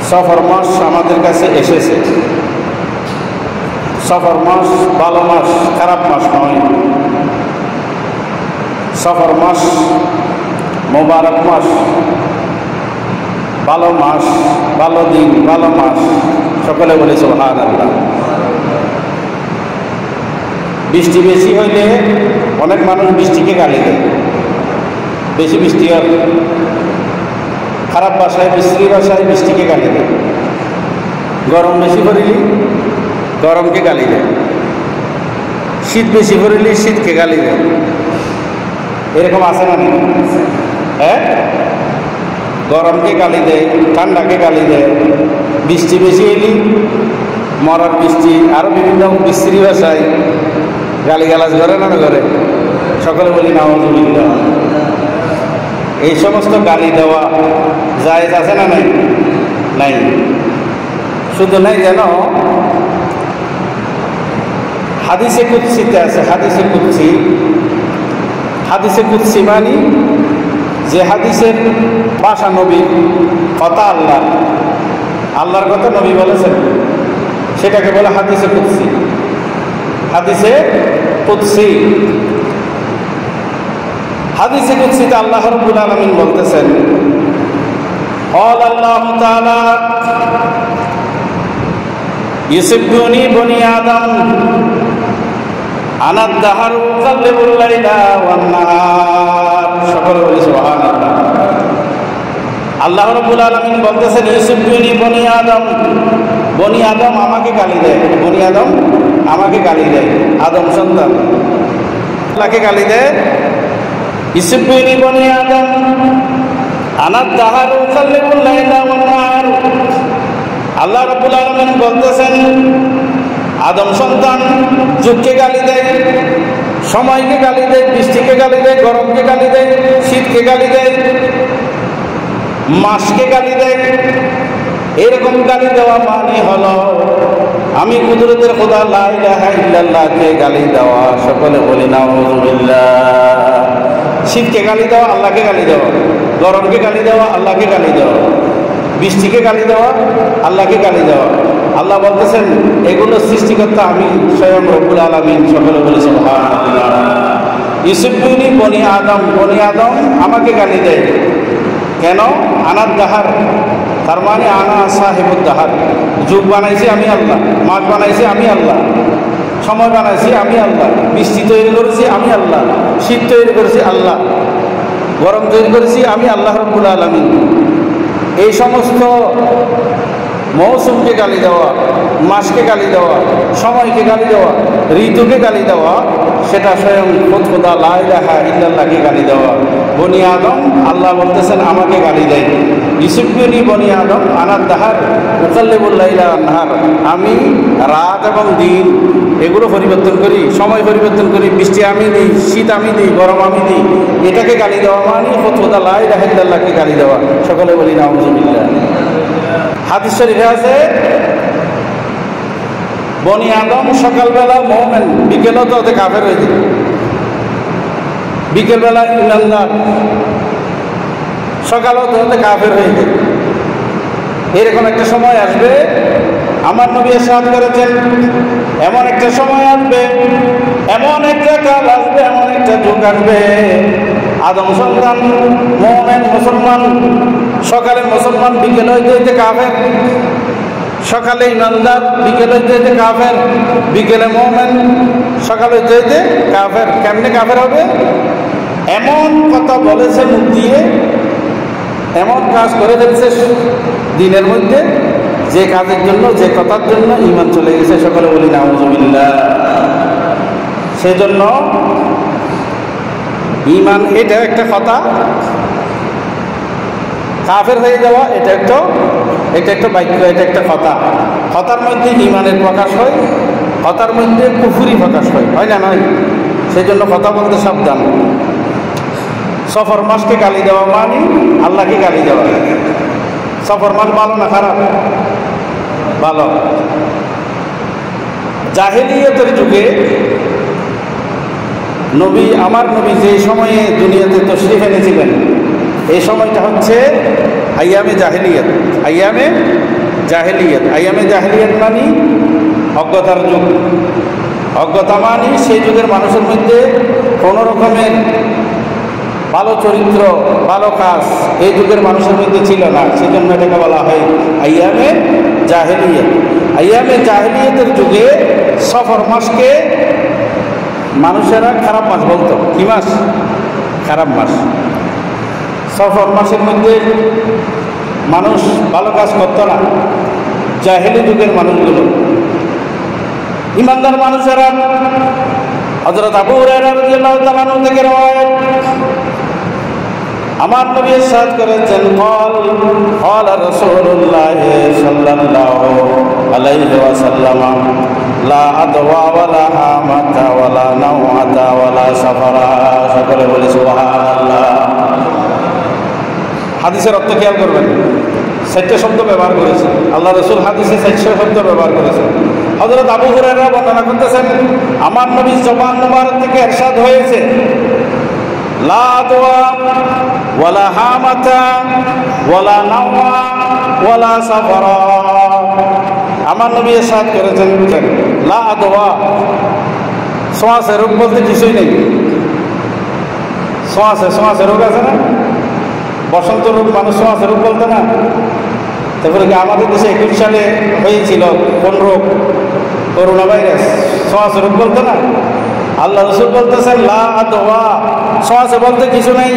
সফর মাস আমাদের কাছে এসেছে। সফর মাস ভালো মাস, খারাপ মাস নয়। সফর মাস মোবারক মাস, ভালো মাস, ভালো দিন, ভালো মাস। সকলে বলে সুবহানাল্লাহ। বৃষ্টি বেশি হইলে অনেক মানুষ বৃষ্টিকে গালি দেয়। বেশি বৃষ্টি হয়, খারাপ ভাষায়, বিশ্রী ভাষায় বৃষ্টিকে গালি দেয়। গরম বেশি পড়িলি গরমকে গালি দেয়। শীত বেশি পড়িলি শীতকে গালি দেয়। এরকম আছে না? হ্যাঁ, গরমকে গালি দেয়, ঠান্ডাকে গালি দেয়। বৃষ্টি বেশি এলি মরার বৃষ্টি, আরো বিভিন্ন বিশ্রী ভাষায় গালিগালাজ করে না করে। সকলে বলি নাউযুবিল্লাহ। এই সমস্ত গালি দেওয়া জায়েজ আছে না নাই? নাই। শুধু নাই, যেন হাদিসে কুদসিতে আছে। হাদিসে কুদসি, হাদিসে কুদসি মানে যে হাদিসের ভাষা নবী, কথা আল্লাহ, আল্লাহর কথা নবী বলেছেন, সেটাকে বলে হাদিসে কুদসি। হাদিসে কুদসি, হাদিসে কুদসিতে আল্লাহ রাব্বুল আলামিন বলতেছেন, قال الله تعالى يسبني بني آدم أنا الدهر أقلب الليل والنهار। সকলে বলি সুবহানাল্লাহ। আল্লাহ রাব্বুল আলামিন বলতেছেন, ইউসুবনি বনি আদম, বনি আদম আমাকে গালি দেয়। বনি আদম আমাকে গালি দেয়, আদম সন্তান আল্লাহকে গালি দেয়। ইউসুবনি বনি আদম আনা দাহারু কাল্লিবুল লাইলা ওয়ান নাহার। আল্লাহ রাব্বুল আলামিন বলতেছেন, আদম সন্তান যুগকে গালি দেয়, সময়কে গালি দেয়, বৃষ্টিকে গালি দেয়, গরমকে গালি দেয়, শীতকে গালি দেয়, মাসকে গালি দেয়। এরকম গালি দেওয়া মানে হলো আমি কুদরতের খোদা লা ইলাহা ইল্লাল্লাহকে গালি দেওয়া। সকলে বলি নাউযুবিল্লাহ। শীতকে গালি দেওয়া, আল্লাহকে গালি দেওয়া। গরমকে গালি দেওয়া, আল্লাহকে গালি দেওয়া। বৃষ্টিকে গালি দেওয়া, আল্লাহকে গালি দেওয়া। আল্লাহ বলতেছেন, এগুলো সৃষ্টিকর্তা আমি স্বয়ং রব্বুল আলামিন। সকলে বলি সুবহানাল্লাহ। ইউসুবনি বনি আদম, বনি আদম আমাকে গালি দেয়। কেন? আনার দাহার, তার মানে আনা সাহেবুদ দাহার। যুগ বানাইছি আমি আল্লাহ, মাস বানাইছি আমি আল্লাহ, সময় বানাইছি আমি আল্লাহ, বৃষ্টি তৈরি করেছি আমি আল্লাহ, শীত তৈরি করেছি আল্লাহ, গরম তৈরি করেছি আমি আল্লাহ রাব্বুল আলামিন। এই সমস্ত মৌসুমকে গালি দেওয়া, মাসকে গালি দেওয়া, সময়কে গালি দেওয়া, ঋতুকে গালি দেওয়া, সেটা স্বয়ং খোদা লা ইলাহা ইল্লাল্লাহকে গালি দেওয়া। বনি আদম, আল্লাহ বলতেছেন আমাকে গালি দেয়। ইউসুবনি বনি আদম আনার দাহার উকাল্লিবুল লাইলা ওয়ান নাহার। আমি রাত এবং দিন এগুলো পরিবর্তন করি, সময় পরিবর্তন করি, বৃষ্টি আমি দিই, শীত আমি দিই, গরম আমি দিই। এটাকে গালি দেওয়া মানে খোদা লা ইলাহা ইল্লাল্লাহকে গালি দেওয়া। সকলে বলি নাউযুবিল্লাহ। হাদিস শরীফে আছে, বনি আদম সকালবেলা মুমিন, বিকেলও তো ওতে কাফের হয়ে যায়। বিকেলবেলা ইমানদার, সকালও তো ওতে কাফের হয়ে যায়। এরকম একটা সময় আসবে, আমার নবী ইরশাদ করেছেন, এমন একটা সময় আসবে, এমন একটা কাল আসবে, এমন একটা যুগ আসবে, আদম সন্তান মুমিন মুসলমান, সকালে মুসলমান, বিকেল হইতে কাফের। সকালে ইমানদার, বিকেল হইতে কাফের। বিকেলে মুমিন, সকালে হইতে কাফের। কেমনে কাফের হবে? এমন কথা বলেছে মুখ দিয়ে, এমন কাজ করে ফেলছে দিনের মধ্যে, যে কাজের জন্য, যে কথার জন্য ঈমান চলে গেছে। সকলে বলি নাউযুবিল্লাহ। সেজন্য ঈমান এটা একটা কথা, কাফের হয়ে যাওয়া এটা একটা বাক্য, এটা একটা কথা। কথার মধ্যে ঈমানের প্রকাশ হয়, কথার মধ্যে কুফরি প্রকাশ হয়, হয় না? নয়। সেজন্য কথা বলতে সাবধান। সফর মাসকে গালি দেওয়া মানে আল্লাহকে গালি দেওয়া। সফর মাস ভালো না খারাপ? ভালো। জাহেলিয়তের যুগে নবী, আমার নবী যে সময়ে দুনিয়াতে তশরিফ এনেছিলেন, এই সময়টা হচ্ছে আইয়ামে জাহেলিয়ত। আইয়ামে জাহেলিয়াত। আইয়ামে জাহেলিয়াত মানে অজ্ঞতার যুগ। অজ্ঞতা মানে সেই যুগের মানুষের মধ্যে কোনো রকমের ভালো চরিত্র, ভালো কাজ এই যুগের মানুষের মধ্যে ছিল না, সেজন্য এটাকে বলা হয় আইয়ামে জাহেলিয়াত। আইয়ামে জাহেলিয়াতের যুগে সফর মাসকে মানুষেরা খারাপ মাস বলতো। কি মাস? খারাপ মাস। সফর মাসের মধ্যে মানুষ ভালো কাজ করতো না, জাহেলি যুগের মানুষগুলো। ইমানদার মানুষেরা হযরত আবু হুরায়রা রাদিয়াল্লাহু তাআলা আনহু থেকে রওয়ায়াত, আমার নবী ইরশাদ করেছেন, ক্বালা রাসূলুল্লাহ সাল্লাল্লাহু আলাইহি ওয়াসাল্লাম, লা আদওয়া ওয়ালা হামাতা ওয়ালা নাওআতা ওয়ালা সাফারা। সকলে বলি সুবহানাল্লাহ। হাদিসের অর্থ খেয়াল করবেন, 4টা শব্দ ব্যবহার করেছে আল্লাহ রাসূল। হাদিসে 4টা শব্দ ব্যবহার করেছেন। হযরত আবু হুরায়রা বর্ণনা করতেছেন, আমার নবীর জবান মুবারক থেকে ইরশাদ হয়েছে, লা আদওয়া ওয়ালা হামাতা ওয়ালা নাওয়া ওয়ালা সাফারা। আমার নবী ইরশাদ করেছেন, লা আদওয়া, শ্বাসের রোগ বলতে কিছুই নেই। শ্বাসের রোগ আছে না, বসন্ত রোগ, মানুষ শ্বাসের রোগ বলতে না। তারপরে কি আমাদের দেশে 21 সালে হয়েছিল কোন রোগ? Corona virus. শ্বাসের রোগ বলতে না। আল্লাহ রাসূল বলতেছেন, লা আদওয়া, শ্বাসে বলতে কিছু নেই।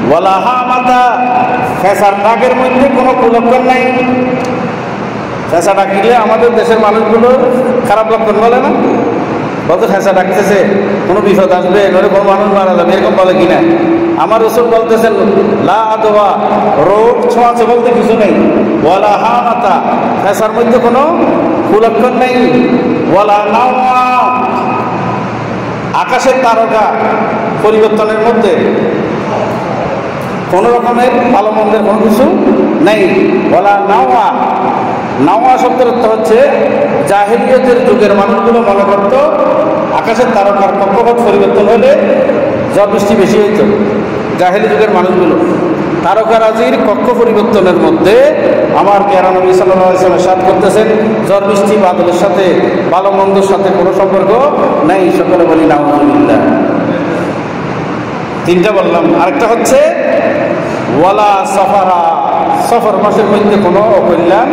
ওয়ালা হামাতা, ফেসার ডাকের মধ্যে কোনো কুলক্ষণ নাই। ফেসা ডাকিলে আমাদের দেশের মানুষগুলো খারাপ লক্ষণ বলে না, বলতে ফেসা ডাকতেছে, কোনো বিপদ আসবে, ঘরে কোনো মানুষ মারা যাবে, এরকম বলে কিনা? আমার রাসূল বলতেছেন, লা আদওয়া, রোগ ছোঁয়াচে বলতে কিছু নেই। ওয়ালা হামাতা, ফেসার মধ্যে কোনো কুলক্ষণ নেই। ওয়ালা নাওয়া, আকাশের তারকা পরিবর্তনের মধ্যে কোনো রকমের ভালো মন্দের কোনো কিছু নেই। ওয়ালা নাওয়া, নাওয়া শব্দের অর্থ হচ্ছে জাহেলিয়াতের যুগের মানুষগুলো মনে করত আকাশের তারকার কক্ষপথ পরিবর্তন হলে ঝড় বৃষ্টি বেশি হইত। জাহেলি যুগের মানুষগুলো তারকারাজির কক্ষ পরিবর্তনের মধ্যে আমার পেয়ারা নবী সাল্লাল্লাহু আলাইহি ওয়াসাল্লাম ইরশাদ করতেছেন, ঝড় বৃষ্টি বাদলের সাথে ভালো মন্দের সাথে কোনো সম্পর্ক নেই। সকলে বলি নাউযুবিল্লাহ। 3টা বললাম। আরেকটা হচ্ছে ওয়ালা সাফারা, সফর মাসের মধ্যে কোনো অকল্যাণ।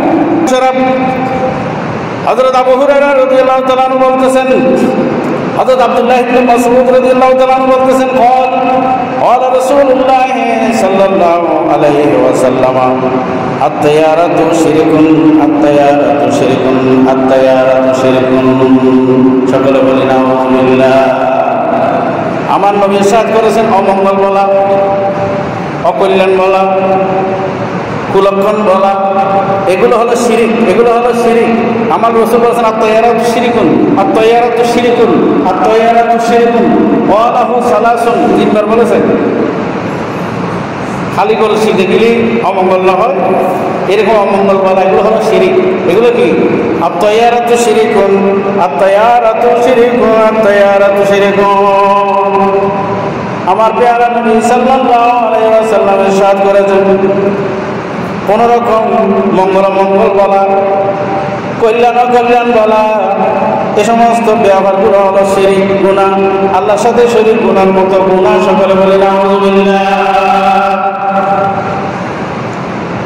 হযরত আবু হুরায়রা রাদিয়াল্লাহু তাআলা আনহু বলতেছেন, হযরত আব্দুল্লাহ ইবনে মাসউদ রাদিয়াল্লাহু তাআলা আনহু বলতেছেন, ক্বালা রাসূলুল্লাহ সাল্লাল্লাহু আলাইহি ওয়াসাল্লাম, আত-তায়ারাতু শিরকুন, আত-তায়ারাতু শিরকুন, আত-তায়ারাতু শিরকুন। সকলে বলি নাউযুবিল্লাহ। আমার নবী ইরশাদ করেছেন, অমঙ্গল বলা, অকল্যাণ বলা, কুলক্ষণ বলা, এগুলো হলো শিরিক, এগুলো হলো শিরিক। আমার রাসূল বলেছেন, আত-তায়ারাতু শিরকুন, আত-তায়ারাতু শিরকুন, আত-তায়ারাতু শিরকুন। ওয়ালাহু সালাসুন, 3বার বলেছেন। খালি কলসি দেখলেই অমঙ্গল না হয়, এরকম অমঙ্গল বলা, এগুলো হলো শিরিক। এগুলো কি? আত-তায়ারাতু শিরকুন, আত-তায়ারাতু শিরকুন, আত-তায়ারাতু শিরকুন। আমার পেয়ারা নবী সাল্লাল্লাহু আলাইহি ওয়াসাল্লাম ইরশাদ করেছেন, কোন রকম মঙ্গল বলা, কল্যাণ বলা, এ সমস্ত ব্যবহারগুলো হলো শিরিক, গুনাহ, আল্লাহর সাথে শরীক গুনার মতো গুনাহ। সকলে বলে নাউযুবিল্লাহ।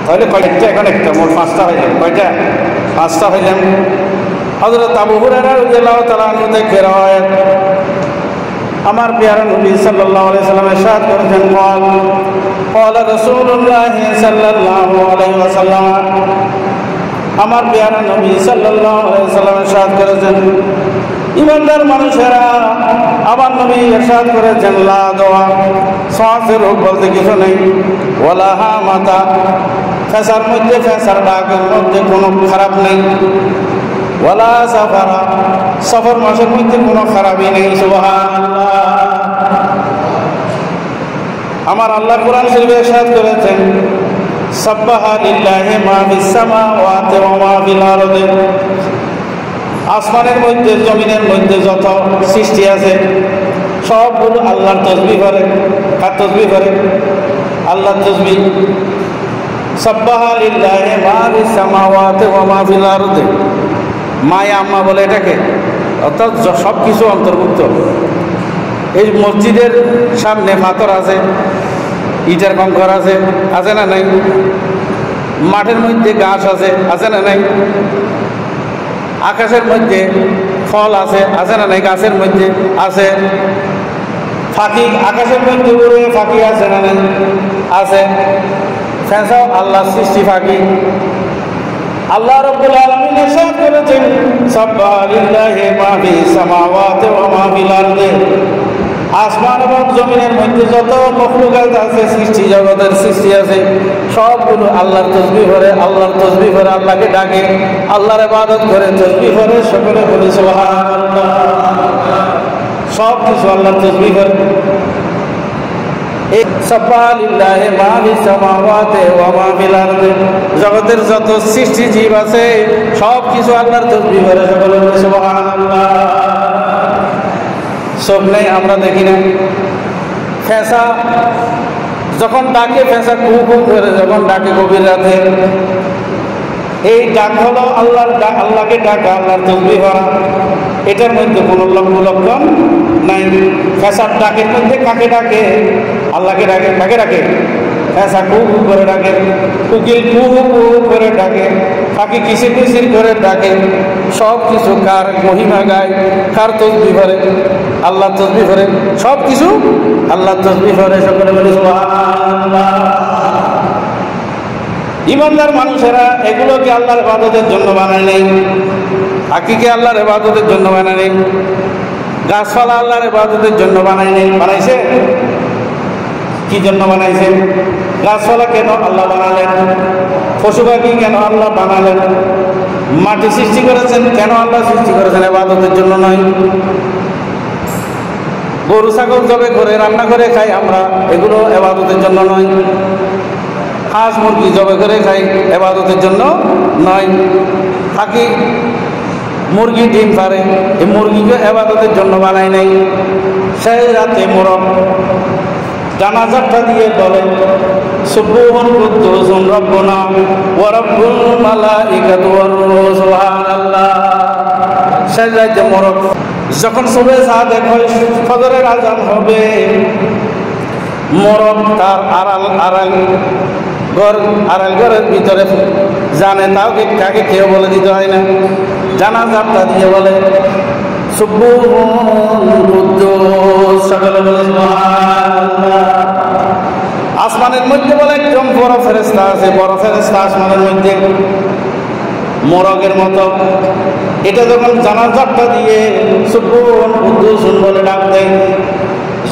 তাহলে কয়টা? এখন একটা, মোট 5টা হইলেন। কয়টা? 5টা হইলেন। হযরত আবু হুরায়রা রাদিয়াল্লাহু তাআলা আনহু থেকে রওয়ায়াত, আমার পেয়ারা নবী সাল্লাল্লাহু আলাইহি ওয়াসাল্লাম ইরশাদ করেছেন, ক্বালা রাসূলুল্লাহ সাল্লাল্লাহু আলাইহি ওয়াসাল্লাম, আমার পেয়ারা নবী সাল্লাল্লাহু আলাইহি ওয়াসাল্লাম ইরশাদ করেছেন, ইমানদার মানুষেরা, আমার নবী ইরশাদ করেছেন, লা আদওয়া, শ্বাসের রোগ বলতে কিছু নেই। ওয়ালা হামাতা, ফেসার মধ্যে, ফেসার ডাকের মধ্যে কোনো খারাপ নেই। ওয়ালা সাফারা, সফর মাসের মধ্যে কোনো খারাপই নেই। সুবহানাল্লাহ। আমার আল্লাহ কোরআন শরীফে ইরশাদ করেছেন, সাব্বাহা লিল্লাহি মা ফিস সামাওয়াতি ওয়া মা ফিল আরদি। আসমানের মধ্যে, জমিনের মধ্যে যত সৃষ্টি আছে সবগুলো আল্লাহর তাসবিহ করে। কার তাসবিহ করে? আল্লাহর তাসবিহ। সাব্বাহা লিল্লাহি মা ফিস সামাওয়াতি ওয়া মা ফিল আরদি, মায়া আম্মা বলে এটাকে, অর্থাৎ সব কিছু অন্তর্ভুক্ত। এই মসজিদের সামনে পাথর আছে, ইটার কঙ্কর আছে, আছে না নাই? মাঠের মধ্যে ঘাস আছে, আছে না নাই? আকাশের মধ্যে ফল আছে, আছে না নাই? গাছের মধ্যে আছে। ফাঁকি আকাশের মধ্যে উড়ে ফাঁকি আছে না নাই? আছে। ফেঁসাও আল্লাহ সৃষ্টি ফাঁকি। আল্লাহ রাব্বুল আলামিন ইরশাদ করেছেন, সাব্বাহা লিল্লাহি মা ফিস সামাওয়াতি ওয়া মা ফিল আরদি, আসমান এবং জমিনের মধ্যে যত মখলুকাত আছে, সৃষ্টি জগতের সৃষ্টি আছে, সবগুলো আল্লাহর তাসবিহ করে, আল্লাহর তাসবিহ করে, আল্লাহকে ডাকে, আল্লাহর ইবাদত করে, তাসবিহ করে, সকলে বলে সুবহানাল্লাহ। সব কিছু আল্লাহর তাসবিহ করে। সাব্বাহা লিল্লাহি মা ফিস সামাওয়াতি ওয়া মা ফিল আরদি, জগতের যত সৃষ্টি জীব আছে সব কিছু আল্লাহর তাসবিহ করে, সকলে বলে সুবহানাল্লাহ। সব নেই, আমরা দেখি না। ফেঁসা যখন ডাকে, ফেঁসা কু কু করে যখন ডাকে গভীর রাতে, এই ডাক হলো আল্লাহর ডাক, আল্লাহকে ডাকা, আল্লাহর তাসবিহ করা। এটার মধ্যে কোনো লক্ষণ নাই। ফেঁসার ডাকের মধ্যে কাকে ডাকে? আল্লাহকে ডাকে। কাকে ডাকে? ফেঁসা কু কু করে ডাকে, কুকিল কু কু করে ডাকে, পাখি কিসির কিসির করে ডাকে। সব কিছু কার মহিমা গায়, কার তাসবিহ করে? আল্লাহ তাসবিহ করে। সব কিছু আল্লাহ তাসবিহ করে, সকলে বলে সুবহানাল্লাহ। ইমানদার মানুষেরা এগুলোকে আল্লাহর ইবাদতের জন্য বানায় নেই। পাখিকে আল্লাহর ইবাদতের জন্য বানায় নেই, গাছপালা আল্লাহর ইবাদতের জন্য বানায় নেই। বানাইছে কি জন্য বানাইছে? গাছপালা কেন আল্লাহ বানালেন? পশু পাখি কেন আল্লাহ বানালেন? মাটি সৃষ্টি করেছেন কেন আল্লাহ সৃষ্টি করেছেন? ইবাদতের জন্য নয়। গরু ছাগল জবে করে রান্না করে খাই আমরা, এগুলো ইবাদতের জন্য নয়। হাঁস মুরগি জবে করে খাই, ইবাদতের জন্য নয়। পাখি মুরগি ডিম পারে, এই মুরগিকে ইবাদতের জন্য বানাই নাই। সেই রাতে মোরগ জানাজাটা দিয়ে বলে, সুবহান কুদ্দুসুন রাব্বুনা ওয়া রাব্বুল মালাইকাতু ওয়ার রূহ, সুবহানাল্লাহ। সেই রাতে মোরগ যখন সুবহে সাদেক হয়, ফজরের আযান হবে, মোরগ তার আড়াল ঘরের ভিতরে জানে, তাও কাকে কেউ বলে দিতে হয় না। জানাজাটা দিয়ে বলে, সুবহান কুদ্দুস, সকলে বলে সুবহানাল্লাহ। আসমানের মধ্যে বলে একজন বড় ফেরেশতা আছে, বড় ফেরেশতা আসমানের মধ্যে মোরগের মতো। এটা যখন জানাজাটা দিয়ে সুবহান কুদ্দুস বলে ডাক দেয়,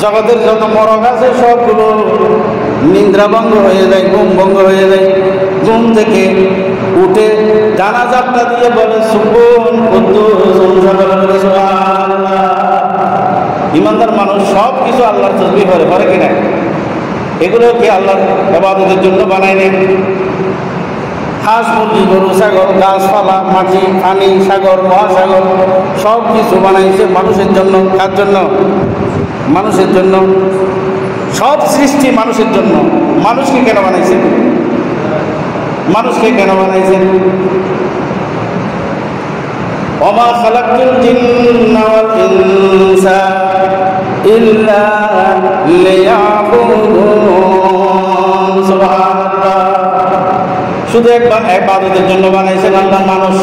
জগতের যত মোরগ আছে সবগুলো নিদ্রা ভঙ্গ হয়ে যায়, ঘুম ভঙ্গ হয়ে যায়। ঘুম থেকে উঠে জানাজাটা দিয়ে বলে, সুবহান কুদ্দুস, সুবহানাল্লাহ। ইমানদার মানুষ সব কিছু আল্লাহর তাসবিহ করে, করে কিনা? এগুলো কি আল্লাহর ইবাদতের জন্য বানায় নেই? হাঁস মুরগি গরু ছাগল গাছপালা মাটি পানি সাগর মহাসাগর সব কিছু বানাইছে মানুষের জন্য। কার জন্য? মানুষের জন্য। সব সৃষ্টি মানুষের জন্য। মানুষকে কেন বানাইছেন? মানুষকে কেন বানাইছেন? ওমা খালাকতুল জিন্না ওয়াল ইনসা ইল্লা লিয়াবুদুন, সুবহানাল্লাহ। শুধু একবার ইবাদতের জন্য বানাইছেন আল্লাহ মানুষ,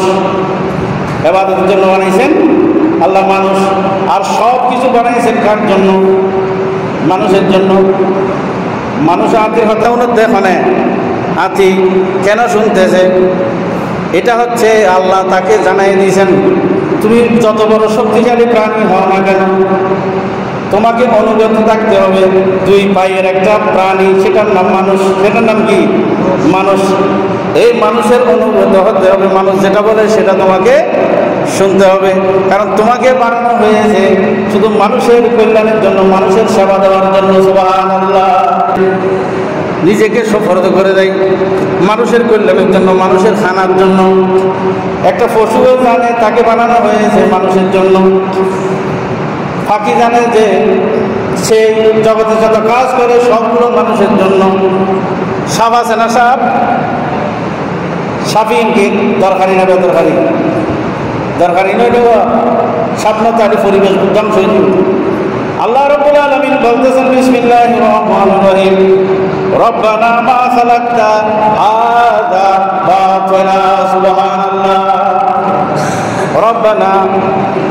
ইবাদতের জন্য বানাইছেন আল্লাহ মানুষ। আর সব কিছু বানাইছেন কার জন্য? মানুষের জন্য। মানুষ হাতির কথা উন্নত দেখনে, হাতি কেন শুনতেছে? এটা হচ্ছে আল্লাহ তাকে জানাই দিয়েছেন, তুমি যত বড় শক্তিশালী প্রাণী হও না কেন, তোমাকে অনুগত থাকতে হবে। দুই পায়ের একটা প্রাণী, সেটার নাম মানুষ। সেটার নাম কি? মানুষ। এই মানুষের অনুগত হতে হবে, মানুষ যেটা বলে সেটা তোমাকে শুনতে হবে। কারণ তোমাকে বানানো হয়েছে শুধু মানুষের কল্যাণের জন্য, মানুষের সেবা দেওয়ার জন্য। সুবহানাল্লাহ। নিজেকে সুফরদ করে দেয় মানুষের কল্যাণের জন্য, মানুষের খানার জন্য। একটা পশুও জানে তাকে বানানো হয়েছে মানুষের জন্য। পাখি জানে যে সে জগতে যত কাজ করে সবগুলো মানুষের জন্য। সাপ আছে না? সাপ সাফিনকে দরকারি না বেদরকারি? দরকারি নয় দেওয়া, স্বপ্ন তাহলে পরিবেশ ধ্বংস হয়ে যাবে। আল্লাহ রাব্বুল আলামিন বলতেছেন বিসমিল্লাহির রহমানির রহিম, রব্বানা মা খালাকতা হাযা বাতিলা, সুবহানাল্লাহ। রব্বানা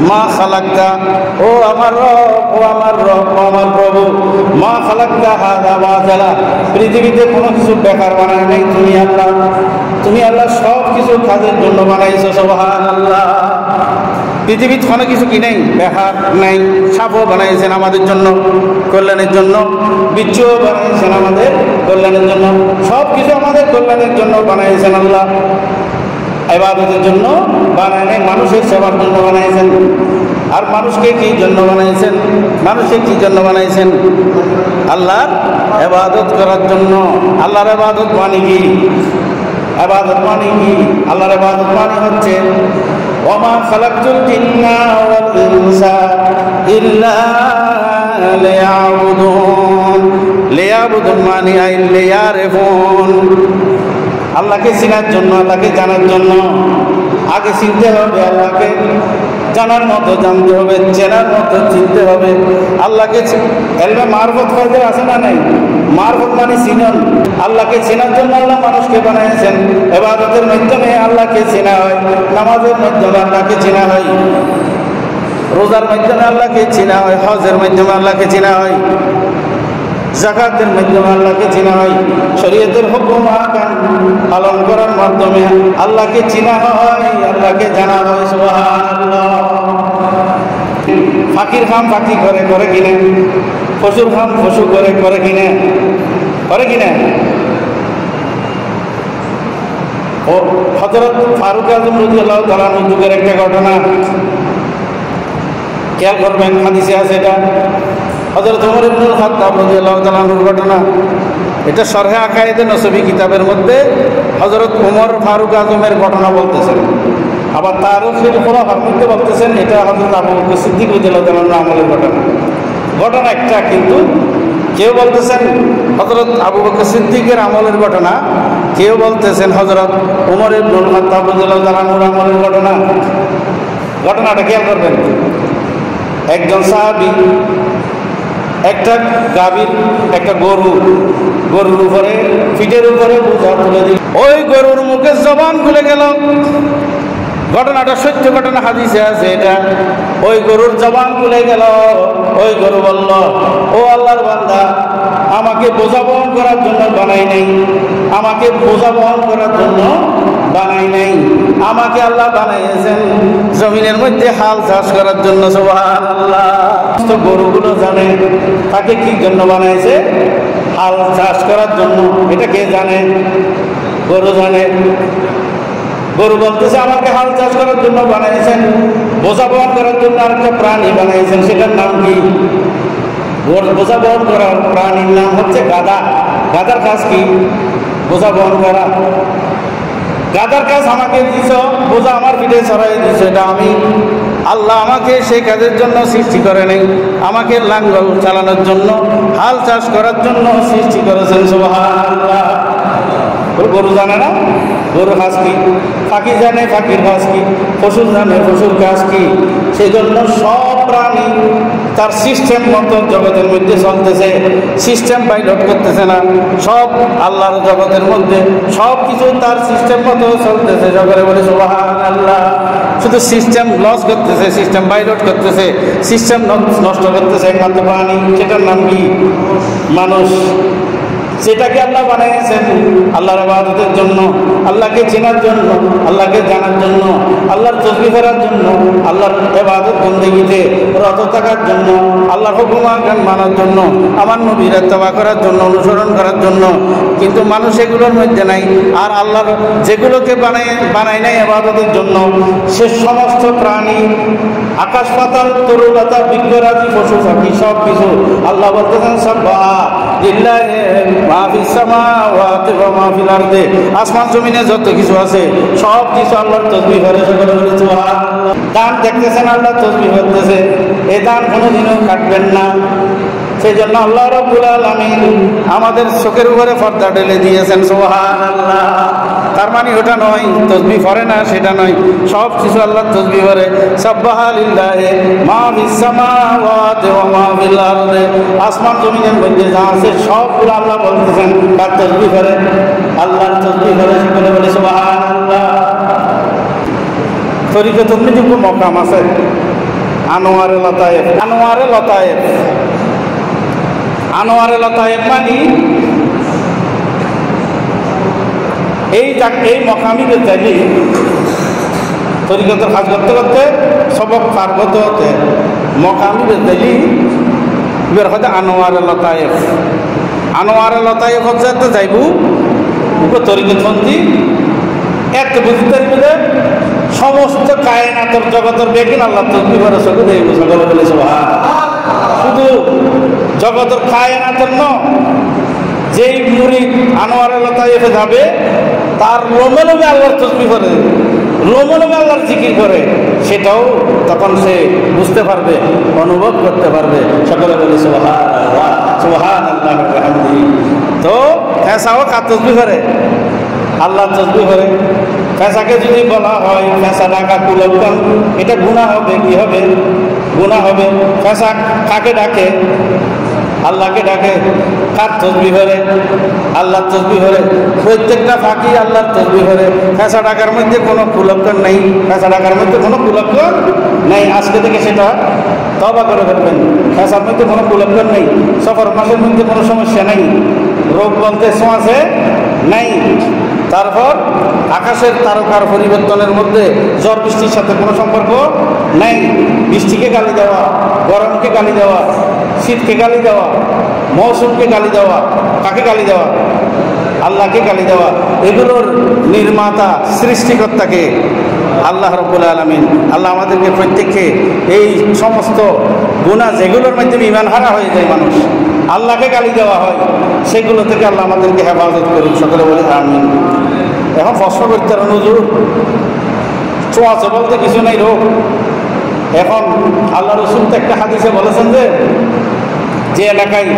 মা খালাকতা, ও আমার রব, ও আমার রব, ও আমার প্রভু, মা খালাকতা হাযা বাতিলা, পৃথিবীতে কোনো কিছু বেকার বানায় নাই তুমি আল্লাহ। তুমি আল্লাহ সব কিছু কাজের জন্য বানাইছো, সুবহানাল্লাহ। পৃথিবীর কোনো কিছু কি নেই, বেকার নাই। সাপও বানাইছেন আমাদের জন্য কল্যাণের জন্য, বিচ্ছুও বানাইছেন আমাদের কল্যাণের জন্য, সব কিছু আমাদের কল্যাণের জন্য বানাইছেন আল্লাহ। ইবাদতের জন্য বানায় নাই, মানুষের সেবার জন্য বানাইছেন। আর মানুষকে কি জন্য বানাইছেন? মানুষকে কি জন্য বানাইছেন? আল্লাহর ইবাদত করার জন্য। আল্লাহর ইবাদত মানে কি? ইবাদত মানে কি? আল্লাহর ইবাদত মানে হচ্ছে ওমা খালাকতুল জিন্না ওয়াল ইনসা ইল্লা লিয়াবুদুন। লিয়াবুদুন মানে আই লিয়ারিফুন, আল্লাহকে চেনার জন্য, আল্লাহকে জানার জন্য। আগে চিনতে হবে, আল্লাহকে জানার মতো জানতে হবে, চেনার মতো চিনতে হবে। আল্লাহকে এলমে মারফত করতে আছে না নাই? মারফত মানে চিনন। আল্লাহকে চেনার জন্য আল্লাহ মানুষকে বানিয়েছেন। ইবাদতের মাধ্যমে আল্লাহকে চেনা হয়, নামাজের মাধ্যমে আল্লাহকে চেনা হয়, রোজার মাধ্যমে আল্লাহকে চেনা হয়, হজের মাধ্যমে আল্লাহকে চেনা হয়, যাকাতের মাধ্যমে আল্লাহকে চেনা হয়, শরীয়তের হুকুম আহকাম পালন করার মাধ্যমে আল্লাহকে চেনা হয়, আল্লাহকে জানা হয়, সুবহানাল্লাহ। ফাকির খাম ফাঁকি করে করে কিনে, পশুর খাম পশু করে করে কিনে, করে কিনে। ও হযরত ফারুক আযম রাদিয়াল্লাহু তাআলা আনহু যুগের একটা ঘটনা খেয়াল করবেন, হাদিসে আছে এটা। হযরত ওমর ইবনুল খাত্তাব রাদিয়াল্লাহু তাআলা আনহুর ঘটনা। এটা শরহে আকায়েদে নসবী কিতাবের মধ্যে হযরত ওমর ফারুক আজমের ঘটনা বলতেছেন। আবার তারিখুল খুলাফার মধ্যে বলতেছেন এটা হযরত আবু বকর সিদ্দিক রাদিয়াল্লাহু তাআলা আনহুর আমলের ঘটনা। ঘটনা একটা, কিন্তু কেউ বলতেছেন হযরত আবু বকর সিদ্দিকের আমলের ঘটনা, কেউ বলতেছেন হযরত ওমর ইবনুল খাত্তাব রাদিয়াল্লাহু তাআলা আনহুর আমলের ঘটনা। ঘটনাটা খেয়াল করবেন। একজন সাহাবী একটা গাভীর, একটা গরুর উপরে, পিঠের উপরে বোঝা তুলে দিল। ওই গরুর মুখে জবান খুলে গেল। ঘটনাটা সত্য ঘটনা, হাদিসে আছে এটা। ওই গরুর জবান খুলে গেল। ওই গরু বলল, ও আল্লাহর বান্দা, আমাকে বোঝা বহন করার জন্য বানাই নাই, আমাকে বোঝা বহন করার জন্য বানাই নাই, আমাকে আল্লাহ বানাইয়েছেন জমিনের মধ্যে হাল চাষ করার জন্য, সুবহানাল্লাহ। তো গরুগুলো জানে তাকে কি জন্য বানাইছে? হাল চাষ করার জন্য। এটা কে জানে? গরু জানে। গরু বলতেছে আমাকে হাল চাষ করার জন্য বানাইছেন, বোঝা বহন করার জন্য আরেকটা প্রাণী বানাইছেন, সেটার নাম কি? বোঝা বহন করার প্রাণীর নাম হচ্ছে গাধা। গাধার কাজ কি? বোঝা বহন করা। গাধার কাজ আমাকে দিছ, বোঝা আমার পিঠে ছড়াই দিছ। এটা আমি, আল্লাহ আমাকে সেই কাজের জন্য সৃষ্টি করে নেই, আমাকে লাঙ্গল চালানোর জন্য, হাল চাষ করার জন্য সৃষ্টি করেছেন, সুবহানাল্লাহ। গরু জানে না গরু কাজ কি? পাখি জানে পাখির কাজ কি? পশু জানে পশুর কাজ কি? সেই জন্য সব প্রাণী তার সিস্টেম মতো জগতের মধ্যে চলতেছে, সিস্টেম পাইলট করতেছে না। সব আল্লাহর জগতের মধ্যে সব কিছু তার সিস্টেম মতো চলতেছে। জগতে বলে সুবহানাল্লাহ। শুধু সিস্টেম লস করতেছে, সিস্টেম পাইলট করতেছে, সিস্টেম নষ্ট করতেছে একমাত্র প্রাণী, সেটার নাম কি? মানুষ। সেটাকে আল্লাহ বানিয়েছেন আল্লাহর ইবাদতের জন্য, আল্লাহকে চেনার জন্য, আল্লাহকে জানার জন্য, আল্লাহর তাসবিহ করার জন্য, আল্লাহর ইবাদত বন্দেগীতে রত থাকার জন্য, আল্লাহর হুকুম আহকাম মানার জন্য, আমার নবীর ইত্তেবা করার জন্য, অনুসরণ করার জন্য। কিন্তু মানুষ এগুলোর মধ্যে নাই। আর আল্লাহর যেগুলোকে বানায় নাই ইবাদতের জন্য, সে সমস্ত প্রাণী, আকাশ পাতাল, তরুলতা, বৃক্ষরাজি, পশু পাখি সব কিছু আল্লাহ বলতেছেন সাব্বাহা লিল্লাহি মা ফিস সামাওয়াতি ওয়া মা ফিল আরদি। আসমান জমিনে যত কিছু আছে সব কিছু আল্লাহর তাসবিহ করে, সকলে বলে সুবহানাল্লাহ। দান দেখতেছেন আল্লাহ তাসবিহ করতেছে, এই দান কোনোদিনও কাটবেন না। সেই জন্য আল্লাহ রাব্বুল আলামিন আমাদের চোখের উপরে পর্দা ঢেলে দিয়েছেন। সুবহানাল্লাহ। তার মানে ওটা নয় তাসবিহ পড়ে না, সেটা নয়, সব কিছু আল্লাহর তাসবিহ করে। সাব্বাহা লিল্লাহি মা ফিস সামাওয়াতি ওয়া মা ফিল আরদি, আসমান জমিনের মধ্যে যা আছে সবগুলো আল্লাহ বলতেছেন তার তাসবিহ করে, আল্লাহর তাসবিহ করে। সকলে বলে সুবহানাল্লাহ। তরিকতুল নিযুক্ত মকাম আছে আনোয়ারে লতায়েফ। আনোয়ারে লতায়েফ, আনোয়ারে লতায়েফ মানে এই মকামি বেতালি তরিকতের কাজ করতে করতে সবক পার করতে হতে মকামি বেতালি বের হতে আনোয়ারে লতায়েফ। আনোয়ারে লতায়েফ হচ্ছে যাইব তরিকতপন্থী এত বুঝতে পারবে সমস্ত কায়নাতের জগতের বেগিন আল্লাহ তাসবিহ করে চোখে দেখব। সকলে বলে সুবহানাল্লাহ। শুধু জগতের কায়নাতের ন, যেই মুরিদ আনোয়ারে লতায়েফে যাবে তার লোমে লোমে আল্লাহর তাসবিহ করে, লোমে লোমে আল্লাহর জিকির করে, সেটাও তখন সে বুঝতে পারবে, অনুভব করতে পারবে। সকলে বলে সুবহানাল্লাহ, সুবহানাল্লাহ ওয়া বিহামদিহি। তো ফেসাও কার তাসবিহ করে? আল্লাহর তাসবিহ করে। ফেসাকে যদি বলা হয় ফেসা ডাকা কুলক্ষণ, এটা গুনাহ হবে। কি হবে? গুনাহ হবে। ফেসা কাকে ডাকে? আল্লাহকে ডাকে। কার তাসবিহ করে? আল্লাহর তাসবিহ করে। প্রত্যেকটা ফাঁকি আল্লাহর তাসবিহ করে। ফেসা ডাকার মধ্যে কোনো কুলক্ষণ নেই, ফেসা ডাকার মধ্যে কোনো কুলক্ষণ নেই। আজকে থেকে সেটা তওবা করে ফেলবেন। ফেসার মধ্যে কোনো কুলক্ষণ নেই, সফর মাসের মধ্যে কোনো সমস্যা নেই, রোগ বলতে ছোঁয়াছে নাই। তারপর আকাশের তারকার পরিবর্তনের মধ্যে ঝড় বৃষ্টির সাথে কোনো সম্পর্ক নেই। বৃষ্টিকে গালি দেওয়া, গরমকে গালি দেওয়া, শীতকে গালি দেওয়া, মৌসুমকে গালি দেওয়া, কাকে গালি দেওয়া? আল্লাহকে গালি দেওয়া। এগুলোর নির্মাতা সৃষ্টিকর্তাকে আল্লাহ রাব্বুল আলামিন। আল্লাহ আমাদেরকে প্রত্যেককে এই সমস্ত গুনাহ যেগুলোর মাধ্যমে ঈমান হারা হয়ে যায় মানুষ, আল্লাহকে গালি দেওয়া হয়, সেগুলো থেকে আল্লাহ আমাদেরকে হেফাজত করুন। সকলে বলে আমিন। এখন প্রশ্ন করতে হবে, হুজুর ছোঁয়াচে বলতে কিছু নেই রোগ। এখন আল্লাহ রাসূল তো একটা হাদিসে বলেছেন যে এলাকায়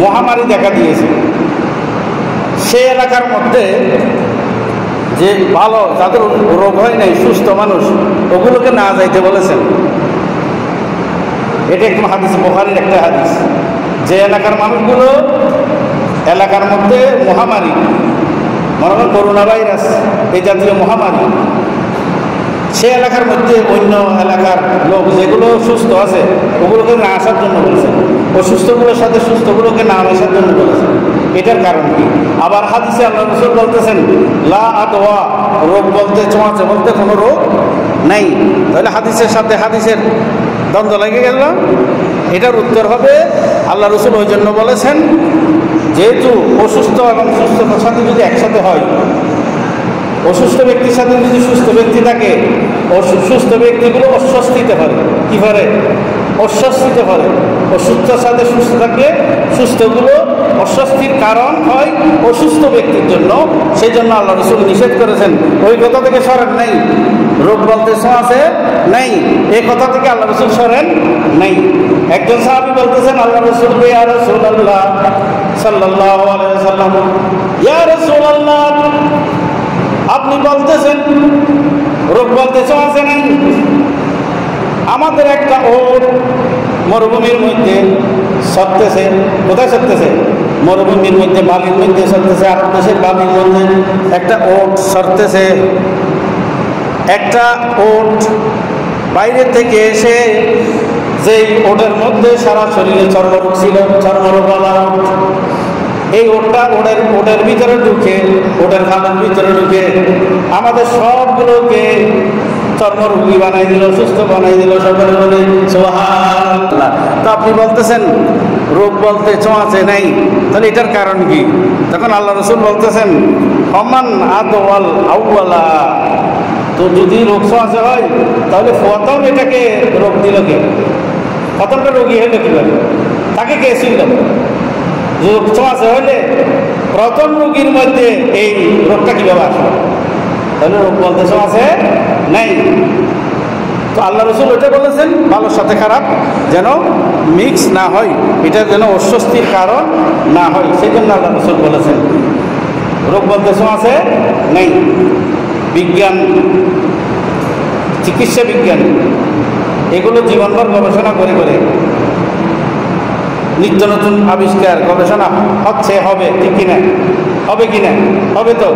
মহামারী দেখা দিয়েছে, সে এলাকার মধ্যে যে ভালো যাদের রোগ হয় নাই, সুস্থ মানুষ, ওগুলোকে না যাইতে বলেছেন। এটা একদম হাদিস, বুখারীর একটা হাদিস। যে এলাকার মানুষগুলো এলাকার মধ্যে মহামারী, মনে করেন করোনা ভাইরাস, এই জাতীয় মহামারী, সে এলাকার মধ্যে অন্য এলাকার লোক যেগুলো সুস্থ আছে ওগুলোকে না আসার জন্য বলেছেন, অসুস্থগুলোর সাথে সুস্থগুলোকে না মেশার জন্য বলেছেন। এটার কারণ কি? আবার হাদিসে আল্লাহ রাসূল বলতেছেন লা আদওয়া, রোগ বলতে ছোঁয়াচে বলতে কোনো রোগ নেই। তাহলে হাদিসের সাথে হাদিসের দ্বন্দ্ব লেগে গেল। এটার উত্তর হবে আল্লাহ রাসূল ওই জন্য বলেছেন যেহেতু অসুস্থ এবং সুস্থতার সাথে যদি একসাথে হয়, অসুস্থ ব্যক্তির সাথে যদি সুস্থ ব্যক্তি থাকে, অসুস্থ ব্যক্তিগুলো অস্বস্তিতে পারে। কী পারে? অস্বস্তিতে পারে। অসুস্থর সাথে সুস্থ থাকলে সুস্থগুলো অস্বস্তির কারণ হয় অসুস্থ ব্যক্তির জন্য। সেই জন্য আল্লাহ রাসূল নিষেধ করেছেন। ওই কথা থেকে সরেন নাই, রোগ বলতে ছোঁয়াচে নেই, এই কথা থেকে আল্লাহ রাসূল সরেন নাই। একজন সাহাবী বলতেছেন আল্লাহ রাসূল, ইয়া রাসূলুল্লাহ সাল্লাল্লাহু আলাইহি ওয়াসাল্লাম, ইয়া রাসূলুল্লাহ, আপনি বলতেছেন রোগ বলতে ছোঁয়াচে নেই, আমাদের একটা ওট মরুভূমির মধ্যে সরতেছে। কোথায় সরতেছে? মরুভূমির মধ্যে, বালির মধ্যে সরতেছে। আরব দেশের বালির মধ্যে একটা ওট সরতেছে। একটা ওট বাইরে থেকে এসে যেই ওটের মধ্যে সারা শরীরে চর্মরোগ ছিল, চর্মরোগওয়ালা ওট, এই ওটটা ওটের ভিতরে ঢুকে, ওটের খালের ভিতরে ঢুকে আমাদের সবগুলোকে চর্মরোগী বানাই দিল, সুস্থ বানাই দিল। সকলে বলে সুবহানাল্লাহ। তো আপনি বলতেছেন রোগ বলতে ছোঁয়াচে নেই, তাহলে এটার কারণ কি? তখন আল্লাহ রাসূল বলতেছেন হমান আদওয়াল আউয়ালা, তো যদি রোগ ছোঁয়াচে হয় তাহলে প্রথম এটাকে রোগ দিল কে? প্রথমটা রোগী হইলে কীভাবে? তাকে কে ছিল? রোগ ছোঁয়াচে হইলে প্রথম রোগীর মধ্যে এই রোগটা কীভাবে আসবে? তাহলে রোগ বলতে ছোঁয়াচে নেই। তো আল্লাহ রসুল ওইটা বলেছেন ভালোর সাথে খারাপ যেন মিক্স না হয়, এটা যেন অস্বস্তির কারণ না হয়, সেই জন্য আল্লাহ রসুল বলেছেন। রোগ বলতেছ আছে নেই, বিজ্ঞান, চিকিৎসা বিজ্ঞান এগুলো জীবনভর গবেষণা করে করে নিত্য নতুন আবিষ্কার গবেষণা হচ্ছে, হবে ঠিক কিনা, হবে কিনা, হবে তো।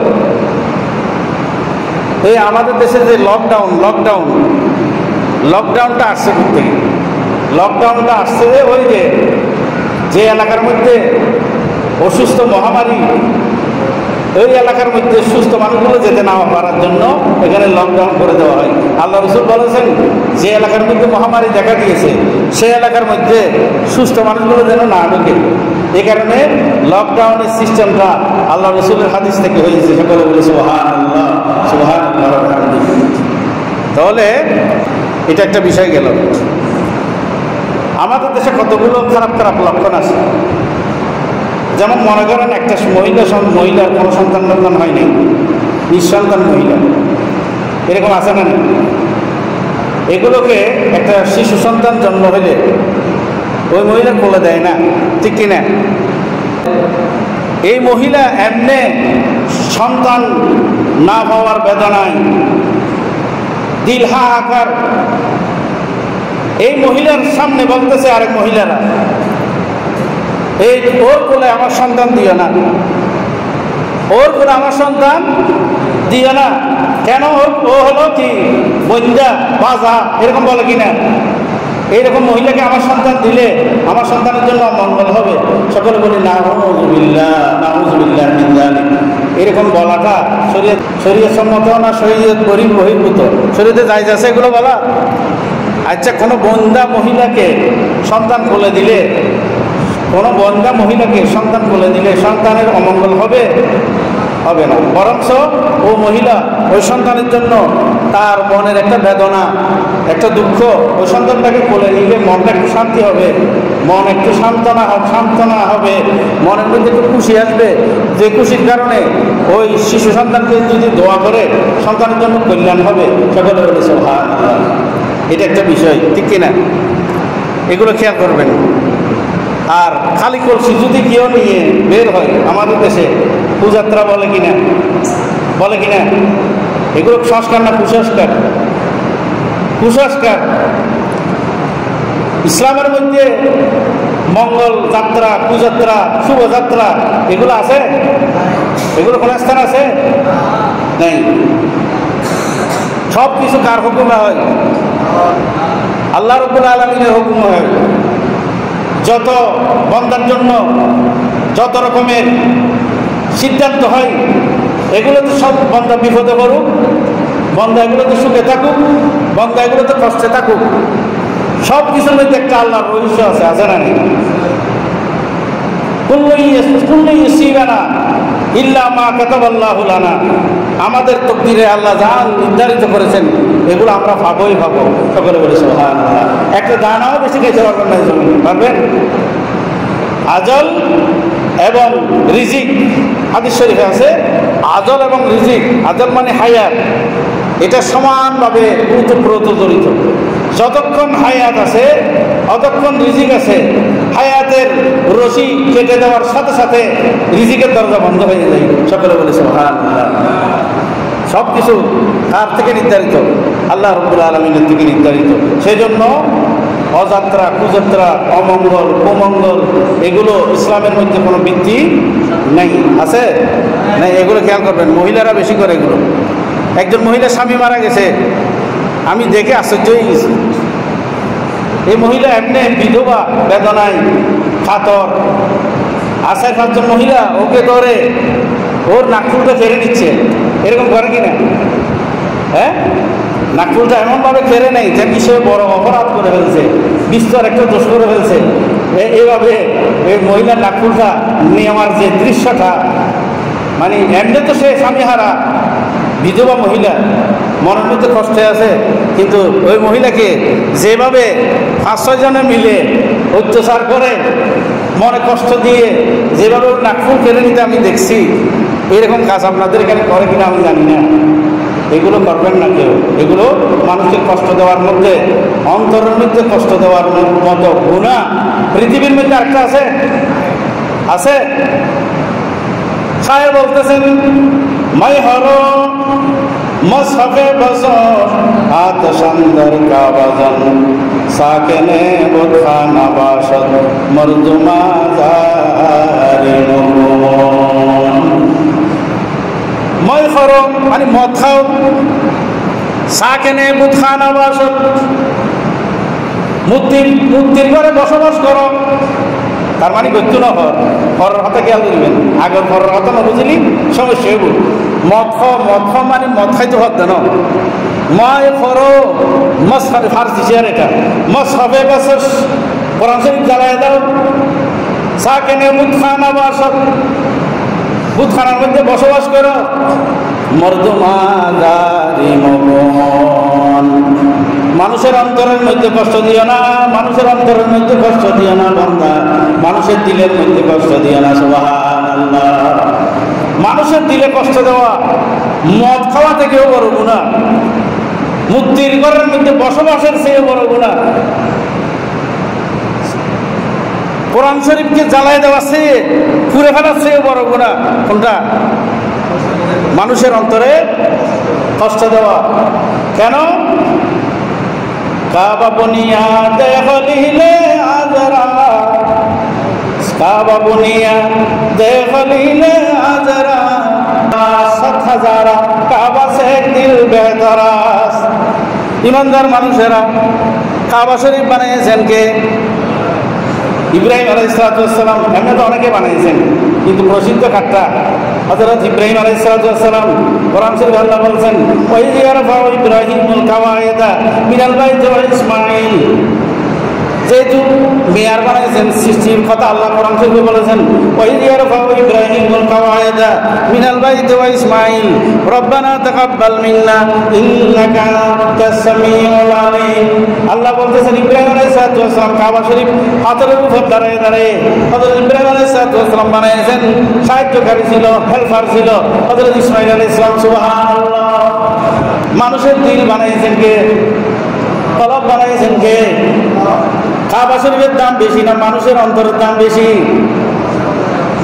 এই আমাদের দেশে যে লকডাউনটা আসছে থেকে, লকডাউনটা আসছে ওই যে এলাকার মধ্যে অসুস্থ মহামারী, ওই এলাকার মধ্যে সুস্থ মানুষগুলো যেতে না পারার জন্য এখানে লকডাউন করে দেওয়া হয়। আল্লাহ রসুল বলেছেন যে এলাকার মধ্যে মহামারী দেখা দিয়েছে সেই এলাকার মধ্যে সুস্থ মানুষগুলো যেন না ঢোকে, এই কারণে লকডাউনের সিস্টেমটা আল্লাহ রসুলের হাদিস থেকে হয়েছে। সকলে বলে সুবহানাল্লাহ, সুবহানাল্লাহ। তাহলে এটা একটা বিষয় গেল। আমাদের দেশে কতগুলো খারাপ খারাপ লক্ষণ আছে, যেমন মনে করেন একটা মহিলার কোনো সন্তান হয়নি, নিঃসন্তান মহিলা, এরকম আছে না? এগুলোকে একটা শিশু সন্তান জন্ম হলে ওই মহিলা কোলে দেয় না, ঠিক কিনা? এই মহিলা এমনি সন্তান না পাওয়ার বেদনায় দিল হাহাকার, এই মহিলার সামনে বলতেছে আরেক মহিলারা, এই ওর কোলে আমার সন্তান দিও না, ওর কোলে আমার সন্তান দিও না। কেন? ও হলো কি বন্ধা বাজা, এরকম বলে কিনা? এইরকম মহিলাকে আমার সন্তান দিলে আমার সন্তানের জন্য মঙ্গল হবে। সকলে বলি নাউযুবিল্লাহ, নাউযুবিল্লাহ মিন যালিক। এরকম বলাটা শরীয়ত সম্মত না শরীয়ত বহির্ভূত? শরীয়তে জায়েজ আছে এগুলো বলা? আচ্ছা, কোনো বন্ধা মহিলাকে সন্তান কোলে দিলে, কোনো বন্ধা মহিলাকে সন্তান কোলে দিলে সন্তানের অমঙ্গল হবে? হবে না। বরঞ্চ ও মহিলা ওই সন্তানের জন্য তার মনের একটা বেদনা, একটা দুঃখ, ওই সন্তানটাকে কোলে নিলে মনটা একটু শান্তি হবে, মন একটু সান্ত্বনা হবে, মনের মধ্যে একটু খুশি আসবে, যে খুশির কারণে ওই শিশু সন্তানকে যদি দোয়া করে সন্তানের জন্য কল্যাণ হবে। সকলে বলে সুবহানাল্লাহ। এটা একটা বিষয়, ঠিক কিনা? এগুলো খেয়াল করবেন। আর খালি কলসি যদি কেউ নিয়ে বের হয় আমাদের দেশে, কুযাত্রা বলে কিনা, বলে কিনা? এগুলো সংস্কার না কুসংস্কার? কুসংস্কার। ইসলামের মধ্যে মঙ্গল যাত্রা, কুযাত্রা, শুভযাত্রা এগুলো আছে? এগুলো কোন স্থান আছে? নেই। সব কিছু কার হুকুমে হয়? আল্লাহ রাব্বুল আলামিনের হুকুমে হয়। যত বন্দার জন্য যত রকমের সিদ্ধান্ত হয় এগুলোতে সব বন্দা বিপদে পড়ুক, বন্দা এগুলোতে সুখে থাকুক, বন্দা এগুলোতে কষ্টে থাকুক, সব কিছুর মধ্যে একটা আল্লাহর রহস্য আছে, আছে না? নেই? কুল্লু ইউসিবানা ইল্লা মা কাতাবাল্লাহু লানা। আমাদের তাকদীরে আল্লাহ যা নির্ধারিত করেছেন এগুলো আমরা পাবোই পাবো। সকলে বলে সুবহানাল্লাহ। একটা দানাও বেশি খেতে পারবেন না জমিনে, পারবেন? আজল এবং রিজিক, হাদিস শরীফে আছে আজল এবং রিজিক। আজল মানে হায়াত, এটা সমানভাবে ওতপ্রোত জড়িত। যতক্ষণ হায়াত আছে অতক্ষণ রিজিক আছে। হায়াতের রশি কেটে দেওয়ার সাথে সাথে রিজিকের দরজা বন্ধ হয়ে যায়। সকলে বলে সুবহানাল্লাহ। সব কিছু কার থেকে নির্ধারিত? আল্লাহ রাব্বুল আলামিনের থেকে নির্ধারিত। সেজন্য অযাত্রা, কুযাত্রা, অমঙ্গল, কুমঙ্গল এগুলো ইসলামের মধ্যে কোনো ভিত্তি নেই। আছে? নেই। এগুলো খেয়াল করবেন। মহিলারা বেশি করে এগুলো। একজন মহিলা স্বামী মারা গেছে, আমি দেখে আশ্চর্য হয়ে গেছি। এই মহিলা এমনি বিধবা, বেদনায় কাতর। আছে 5জন মহিলা ওকে ধরে ওর নাকফুলটা ফেরে নিচ্ছে। এরকম করে কিনা? হ্যাঁ, নাকফুলটা এমনভাবে ফেরে নেই যে কি সে বড় অপরাধ করে ফেলছে, বিস্তর একটা দোষ করে ফেলছে। এইভাবে এই মহিলার নাকফুলটা নেওয়ার যে দৃশ্যটা, মানে এমনি তো সে স্বামীহারা বিধবা মহিলা, মনের মধ্যে কষ্টে আছে, কিন্তু ওই মহিলাকে যেভাবে 5-6 জনে মিলে অত্যাচার করে, মনে কষ্ট দিয়ে যেভাবে নাকফুল কেড়ে নিতে আমি দেখছি, এরকম কাজ আপনাদের এখানে করে কিনা আমি জানি না। এগুলো করবেন না কেউ। এগুলো মানুষকে কষ্ট দেওয়ার মধ্যে, অন্তরের মধ্যে কষ্ট দেওয়ার মতো গুনাহ পৃথিবীর মধ্যে একটা আছে? আছে? সাহেব বলতেছেন মাই হরো মসফে বসর হাত সন্দর কা বাজন সাকেনে বুখানা বাসত মরদুমা জারিমুন। মই হরো মানে মদ খাও, সাকেনে বুখানা বাসত মূর্তির ঘরে বসবাস করো। তার মানে গত্য না হর হাতে খেয়াল করবেন, আগের হরের হাতে না বুঝলি সমস্যা হইব। মদ খাও মানে মদ খাইতে হত দেন ময় খরো মসফে ফার্সি শেয়ার, এটা মসফে বসস কোরআন শরীফ জ্বালায় দাও। সাকেনে বুতখানা বাসত বুতখানার মধ্যে বসবাস করো। মরদুমা জারিমুন, মানুষের অন্তরের মধ্যে কষ্ট দিও না, মানুষের অন্তরের মধ্যে কষ্ট দিও না বান্দা, মানুষের দিলের মধ্যে কষ্ট দিও না। সুবহানাল্লাহ। মানুষের দিলে কষ্ট দেওয়া মদ খাওয়া থেকেও বড় গুনাহ, মূর্তির ঘরের মধ্যে বসবাসের চেয়ে বড় গুনাহ, কোরআন শরীফকে জ্বালায় দেওয়া চেয়ে পুড়ে ফেলার চেয়ে বড় গুনাহ কোনটা? মানুষের অন্তরে কষ্ট দেওয়া। কেন? কাবা বুনিয়াদে খলিলে আজরা, কাবা বুনিয়াদে খলিলে আজরা ৭০০০ কাবা সে দিল বেদরাস। ইমানদার মানুষেরা কাবা শরীফ বানিয়েছেন কে? ইব্রাহিম আলাইহিস সালাম। এমনি তো অনেকে বানিয়েছেন, কিন্তু প্রসিদ্ধ কাটটা হযরত ইব্রাহিম আলাইহিস সালাম। কোরআন শরীফে আল্লাহ বলছেন ওয়াইয ইয়ারফাউ ইব্রাহিমুল কাওয়াইদা মিনাল বাইতি ওয়া ইসমাঈল। যেহেতু মেয়ার বানাইছেন, সৃষ্টির কথা আল্লাহ কোরআন শরীফে বলেছেন ওয়াইয ইয়ারফাউ ইব্রাহিমুল কাওয়াইদা মিনাল বাইতি ওয়া ইসমাঈল রব্বানা তাকাব্বাল মিন্না ইন্নাকা আনতাস সামিউল আলিম। আল্লাহ বলতেছেন ইব্রাহিম আলাইহিস সালাম কাবা শরীফ হাতের উপর দাঁড়িয়ে দাঁড়িয়ে হযরত ইব্রাহিম আলাইহিস সালাম বানাইছেন, সাহায্যকারী ছিল, হেল্পার ছিল হযরত ইসমাঈল আলাইহিস সালাম। সুবহানাল্লাহ। মানুষের দিল বানাইছেন কে? কলব বানাইছেন কে? কাবা শরীফের দাম বেশি না মানুষের অন্তরের দাম বেশি?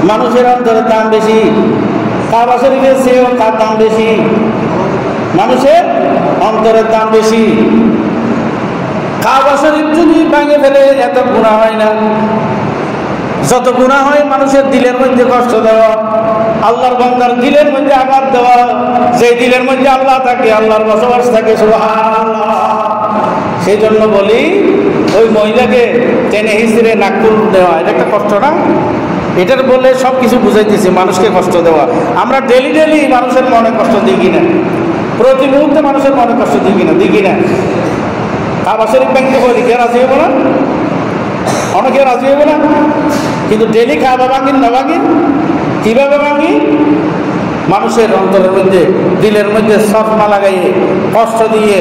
মানুষের অন্তরের দাম বেশি। কাবা শরীফের চেয়েও তার দাম বেশি, মানুষের অন্তরের দাম বেশি। কাবা শরীফ যদি ভাঙে ফেলে এত গুনাহ হয় না, যত গুনাহ হয় মানুষের দিলের মধ্যে কষ্ট দেওয়া, আল্লাহর বান্দার দিলের মধ্যে আঘাত দেওয়া। যে দিলের মধ্যে আল্লাহ থাকে, আল্লাহর বসবাস থাকে। সুবহানাল্লাহ। সেই জন্য বলি ওই মহিলাকে টেনে হিসেবে নাকপুর দেওয়া এটা একটা কষ্ট না? এটার বলে সব কিছু বুঝাইতেছি, মানুষকে কষ্ট দেওয়া। আমরা ডেলি মানুষের মনে কষ্ট দিই কিনা? প্রতি মুহূর্তে মানুষের মনে কষ্ট দিই কিনা? কাবা শরীফ ব্যাংকে বলি কে রাজি হবো না? অনেকে রাজি হবো না, কিন্তু ডেলি কাবা ভাঙিন না ভাঙিন কিভাবে ভাঙি? মানুষের অন্তরের মধ্যে, দিলের মধ্যে সফনা লাগাইয়ে, কষ্ট দিয়ে,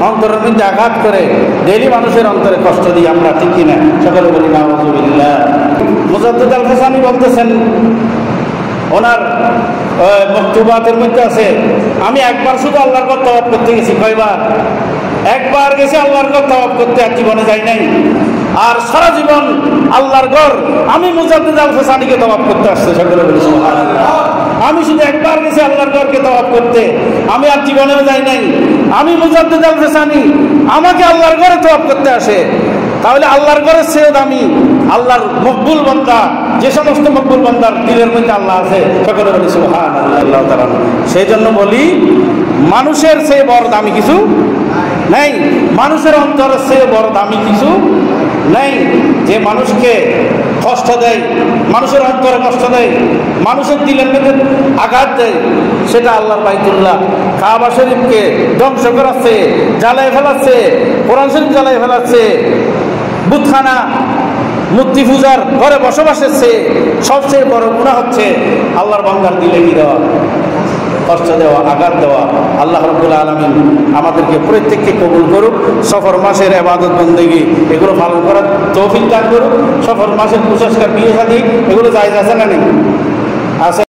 অন্তরের মধ্যে আঘাত করে ডেলি মানুষের অন্তরে কষ্ট দিয়ে আমরা, ঠিক কিনা? সকলে বলি নাউযুবিল্লাহ। মুজাদ্দিদ আল হাসানী বলতেছেন, ওনার মকতুবাতের মধ্যে আছে, আমি একবার শুধু আল্লাহর ঘর তওয়াফ করতে গেছি। কয়বার? একবার গেছি আল্লাহর ঘর তওয়াফ করতে, আর জীবনে যাই নাই। আর সারা জীবন আল্লাহর ঘর আমি মুজাদ্দিদ আল হাসানীকে তওয়াফ করতে আসছে। সকলে বলি সুবহানাল্লাহ। আমি শুধু একবার গেছি আল্লাহর ঘরকে তওয়াফ করতে, আমি আর জীবনেও যাই নাই। আমি মুজাদ্দিদ আল হাসানী, আমাকে আল্লাহর ঘরে তওয়াফ করতে আসে। তাহলে আল্লাহর ঘরের চেয়ে দামি আল্লাহর মকবুল বান্দা, যে সমস্ত মকবুল বান্দার দিলের মধ্যে আল্লাহ আছে। সকলে বলি সুবহানাল্লাহ তাআলা। সেই জন্য বলি মানুষের চেয়ে বড় দামি কিছু নেই, মানুষের অন্তরের চেয়ে বড় দামি কিছু নেই। যে মানুষকে কষ্ট দেয়, মানুষের অন্তরে কষ্ট দেয়, মানুষের দিলের মধ্যে আঘাত দেয়, সেটা আল্লাহর বাইতুল্লাহ কাবা শরীফকে ধ্বংস করাচ্ছে, জ্বালায় ফেলাচ্ছে, কোরআন শরীফ জ্বালায় ফেলাচ্ছে, বুতখানা মূর্তি পূজার ঘরে বসবাসের চেয়ে সবচেয়ে বড় গুনাহ হচ্ছে আল্লাহর বান্দার দিলে কি দেওয়া? কষ্ট দেওয়া, আঘাত দেওয়া। আল্লাহ রাব্বুল আলামিন আমাদেরকে প্রত্যেককে কবুল করুক। সফর মাসের ইবাদত বন্দেগী এগুলো পালন করার তৌফিক দান করুক। সফর মাসের কুসংস্কার, বিয়ে শাদী এগুলো জায়েজ আছে না নেই? আছে।